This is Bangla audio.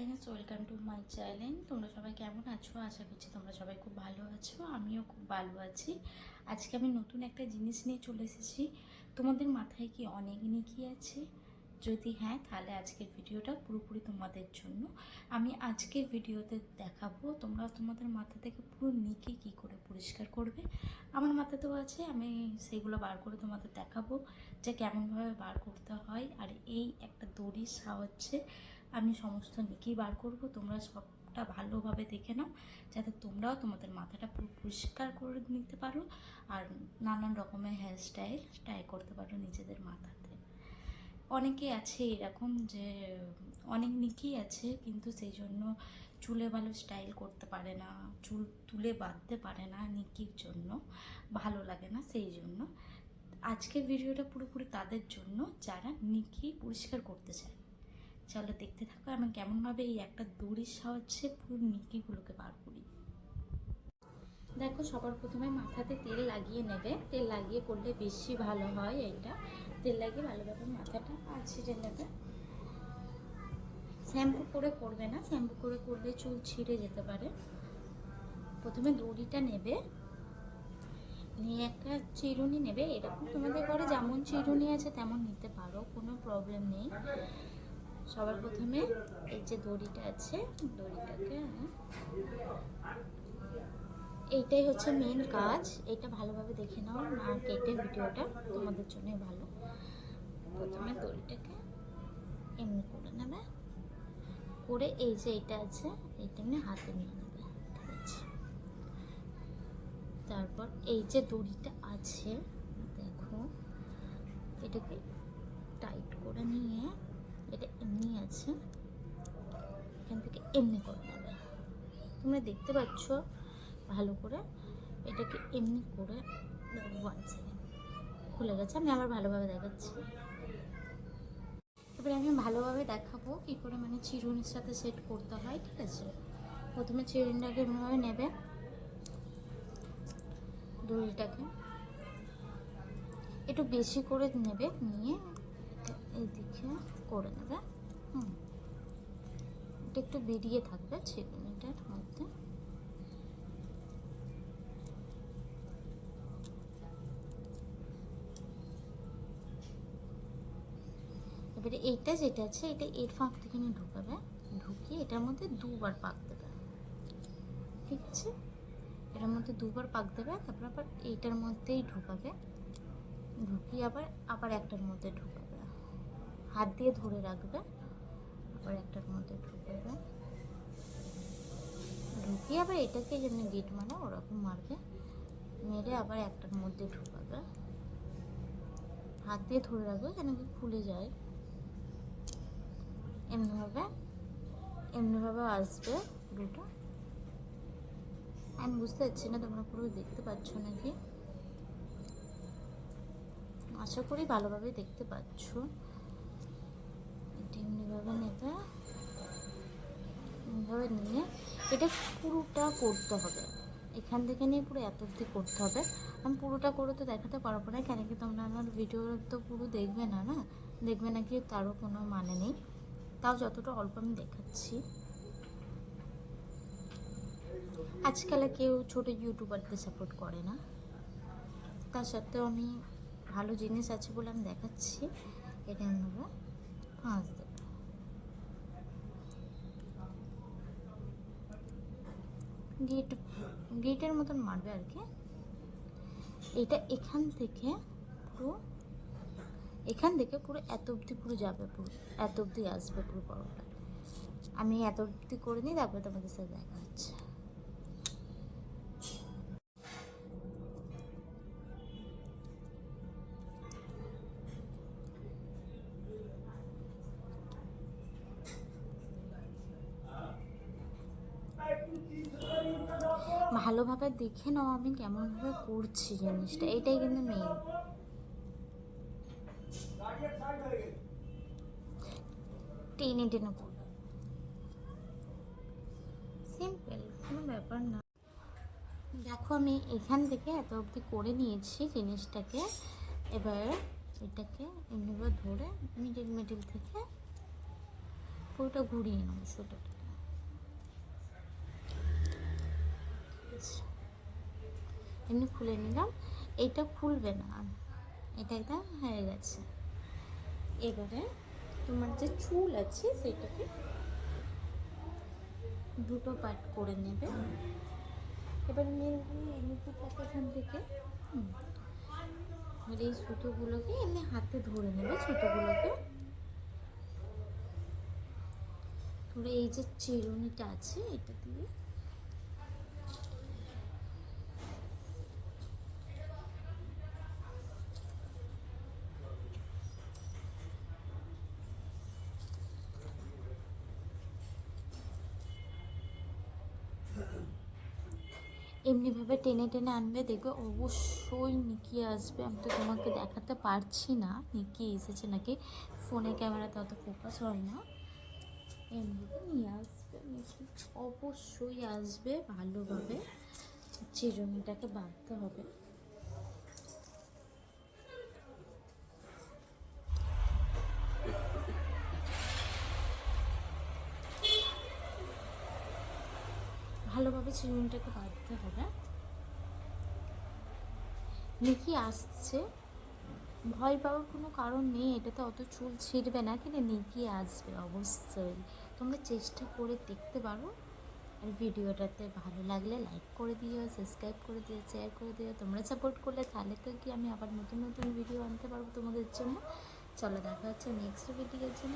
Guys, welcome to my channel. তোমরা সবাই কেমন আছো? আশা করছি তোমরা সবাই খুব ভালো আছো। আমিও খুব ভালো আছি। আজকে আমি নতুন একটা জিনিস নিয়ে চলে এসেছি। তোমাদের মাথায় কি অনেক নিকি আছে? যদি হ্যাঁ, তাহলে আজকের ভিডিওটা পুরোপুরি তোমাদের জন্য। আমি আজকের ভিডিওতে দেখাবো তোমরা তোমাদের মাথা থেকে পুরো নিকি কী করে পরিষ্কার করবে। আমার মাথাতেও আছে, আমি সেইগুলো বার করে তোমাদের দেখাবো যে কেমনভাবে বার করতে হয়। আর এই একটা দড়ির সাহায্যে আমি সমস্ত নিকি বার করব। তোমরা সবটা ভালোভাবে দেখে নাও, যাতে তোমরাও তোমাদের মাথাটা পুরো পরিষ্কার করে নিতে পারো আর নানান রকমের হেয়ার স্টাইল ট্রাই করতে পারো নিজেদের মাথাতে। অনেকে আছে এরকম যে অনেক নিকি আছে, কিন্তু সেই জন্য চুলে ভালো স্টাইল করতে পারে না, চুল তুলে বাঁধতে পারে না, নিকির জন্য ভালো লাগে না। সেই জন্য আজকের ভিডিওটা পুরোপুরি তাদের জন্য যারা নিকি পরিষ্কার করতে চায়। চলো দেখতে থাকো আমি কেমনভাবে এই একটা দড়ির সাহায্যে পুরো নিকিগুলোকে বার করি। দেখো, সবার প্রথমে মাথাতে তেল লাগিয়ে নেবে। তেল লাগিয়ে করলে বেশি ভালো হয়। এইটা তেল লাগিয়ে ভালোভাবে মাথাটা ছিঁড়ে নেবে। শ্যাম্পু করে করবে না, শ্যাম্পু করে করলে চুল ছিঁড়ে যেতে পারে। প্রথমে দড়িটা নেবে, নিয়ে একটা চিরুনি নেবে। এরকম তোমাদের ঘরে যেমন চিরুনি আছে তেমন নিতে পারো, কোনো প্রবলেম নেই। সবার প্রথমে এই যে দড়িটা আছে, দড়িটাকে এইটাই হচ্ছে মেন কাজ। এটা ভালোভাবে দেখে নাও, না কেটে ভিডিওটা তোমাদের জন্য ভালো। প্রথমে দড়িটাকে এমনি করে নেবে, করে এই যে এটা আছে এটা এমনি হাতে নিয়ে নেবে, ঠিক আছে। তারপর এই যে দড়িটা আছে দেখো, এটাকে টাইট করে নিয়ে, এটা এমনি আছে, এখান থেকে এমনি করে নেবে। তোমরা দেখতে পাচ্ছ ভালো করে, এটাকে এমনি করে 1 সেকেন্ড খুলে গেছে। আমি আবার ভালোভাবে দেখাচ্ছি। এবারে আমি ভালোভাবে দেখাবো কী করে মানে চিরুনির সাথে সেট করতে হয়, ঠিক আছে। প্রথমে চিরুনিটাকে এমনিভাবে নেবে, দড়িটাকে একটু বেশি করে নেবে, নিয়ে এই দিকে করে নেবে। এটা একটু বেরিয়ে থাকবে চিরুনিটার মধ্যে। এবারে এইটা যেটা আছে এটা এর ফাঁক থেকে নিয়ে ঢুকাবে, ঢুকিয়ে এটার মধ্যে দুবার পাক দেবে, ঠিক আছে। এটার মধ্যে দুবার পাক দেবে, তারপর আবার এইটার মধ্যেই ঢুকাবে, ঢুকিয়ে আবার আবার একটার মধ্যে ঢুকাবে, হাত দিয়ে ধরে রাখবে, আবার একটার মধ্যে ঢুকাবে, ঢুকিয়ে আবার এটাকে যেমনি গিট মানে ওরকম মারবে, মেরে আবার একটার মধ্যে ঢুকাবে, হাত দিয়ে ধরে রাখবে যেন কি খুলে যায়। এমনিভাবে আসবে পুরোটা। আমি বুঝতে পারছি না তোমরা পুরো দেখতে পাচ্ছ নাকি, আশা করি ভালোভাবে দেখতে পাচ্ছ। এটা এমনিভাবে নেবে, এমনিভাবে নিয়ে এটা পুরোটা করতে হবে, এখান থেকে নিয়ে পুরো এত অবধি করতে হবে। আমি পুরোটা করে তো দেখাতে পারবো না, কেন কি তোমরা আমার ভিডিও তো পুরো দেখবে না, দেখবে না কি তারও কোনো মানে নেই। তাও যতটা অল্প আমি দেখাচ্ছি। আজকাল কেউ ছোটো ইউটিউবারদের সাপোর্ট করে না, তার সত্ত্বেও আমি ভালো জিনিস আছে বলে আমি দেখাচ্ছি। এটা এমনিভাবে ফাঁস দেবে, গিটের মতন মারবে আর কি। এটা এখান থেকে পুরো এত অবধি পুরো যাবে, পুরো এত অবধি আসবে পুরো বড়টা। আমি এত অবধি করে নিই, তারপরে তোমাদের সাথে দেখা হচ্ছে। ভালোভাবে দেখে নাও আমি কেমনভাবে করছি জিনিসটা, এটাই কিন্তু মেইন। টেনে টেনে করো, সিম্পল, কোনো ব্যাপার না। দেখো আমি এখান থেকে এত অবধি করে নিয়েছি জিনিসটাকে। এবার এটাকে এমনিভাবে ধরে মিডিল থেকে পুরোটা ঘুরিয়ে নেবো সুতোটাকে। এমনি খুলে নিলাম, এইটা খুলবে না, এটা একদম হয়ে গেছে। এবারে তোমার যে চুল আছে সেটাকে দুটো পার্ট করে নেবে। এবার মেয়েগুলো এখান থেকে এই সুতোগুলোকে এমনি হাতে ধরে নেবে, সুতোগুলোকে ধরে এই যে চিরুনিটা আছে এটা দিয়ে এমনিভাবে টেনে টেনে আনবে, দেখবে অবশ্যই নিকিয়ে আসবে। আমি তো তোমাকে দেখাতে পারছি না নিকিয়ে এসেছে নাকি, ফোনে ক্যামেরাতে অত ফোকাস হয় না। এমনিভাবে নিয়ে আসবে, নিকি অবশ্যই আসবে। ভালোভাবে চিরুনিটাকে বাঁধতে হবে। ভালোভাবে চিরুনিটাকে বাঁধতে হবে। নিকি আসছে, ভয় পাওয়ার কোনো কারণ নেই, এটাতে অত চুল ছিঁড়বে না, কিন্তু নিকি আসবে অবশ্যই। তোমরা চেষ্টা করে দেখতে পারো। আর ভিডিওটাতে ভালো লাগলে লাইক করে দিও, সাবস্ক্রাইব করে দিও, শেয়ার করে দিও। তোমরা সাপোর্ট করলে তাহলে তো কি আমি আবার নতুন নতুন ভিডিও আনতে পারবো তোমাদের জন্য। চলো দেখা হচ্ছে নেক্সট ভিডিওর জন্য।